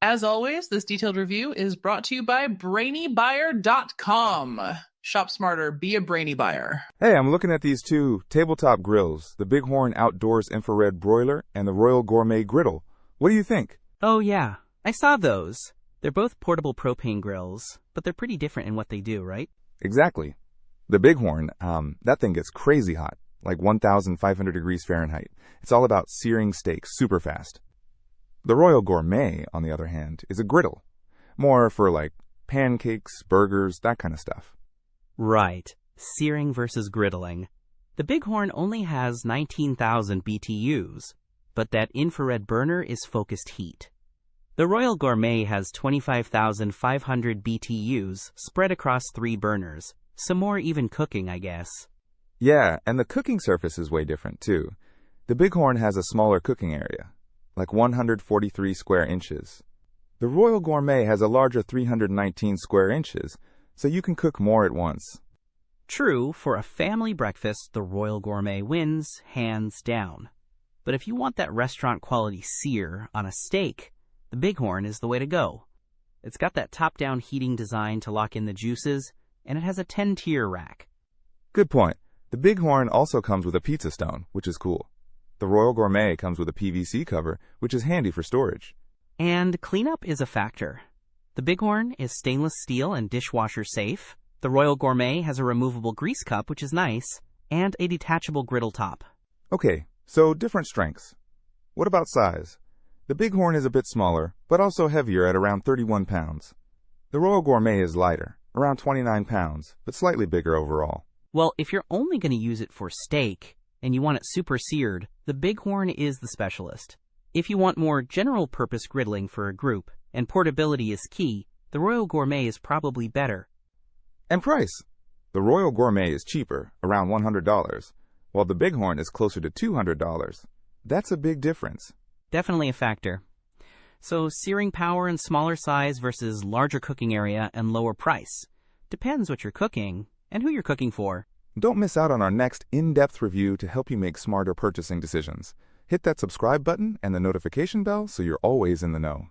As always, this detailed review is brought to you by BrainyBuyer.com. Shop smarter, be a brainy buyer. Hey, I'm looking at these two tabletop grills, the Bighorn Outdoors Infrared Broiler and the Royal Gourmet Griddle. What do you think? Oh yeah, I saw those. They're both portable propane grills, but they're pretty different in what they do, right? Exactly. The Bighorn, that thing gets crazy hot, like 1,500 degrees Fahrenheit. It's all about searing steaks super fast. The Royal Gourmet, on the other hand, is a griddle. More for like pancakes, burgers, that kind of stuff. Right. Searing versus griddling. The Bighorn only has 19,000 BTUs, but that infrared burner is focused heat. The Royal Gourmet has 25,500 BTUs spread across 3 burners. Some more even cooking, I guess. Yeah, and the cooking surface is way different, too. The Bighorn has a smaller cooking area, like 143 square inches. The Royal Gourmet has a larger 319 square inches, so you can cook more at once. True, for a family breakfast, the Royal Gourmet wins, hands down. But if you want that restaurant-quality sear on a steak, the Bighorn is the way to go. It's got that top-down heating design to lock in the juices, and it has a 10-tier rack. Good point. The Bighorn also comes with a pizza stone, which is cool. The Royal Gourmet comes with a PVC cover, which is handy for storage. And cleanup is a factor. The Bighorn is stainless steel and dishwasher safe. The Royal Gourmet has a removable grease cup, which is nice, and a detachable griddle top. Okay, so different strengths. What about size? The Bighorn is a bit smaller, but also heavier at around 31 pounds. The Royal Gourmet is lighter, around 29 pounds, but slightly bigger overall. Well, if you're only going to use it for steak, and you want it super seared, the Bighorn is the specialist. If you want more general-purpose griddling for a group, and portability is key, the Royal Gourmet is probably better. And price. The Royal Gourmet is cheaper, around $100, while the Bighorn is closer to $200. That's a big difference. Definitely a factor. So searing power and smaller size versus larger cooking area and lower price. Depends what you're cooking and who you're cooking for. Don't miss out on our next in-depth review to help you make smarter purchasing decisions. Hit that subscribe button and the notification bell so you're always in the know.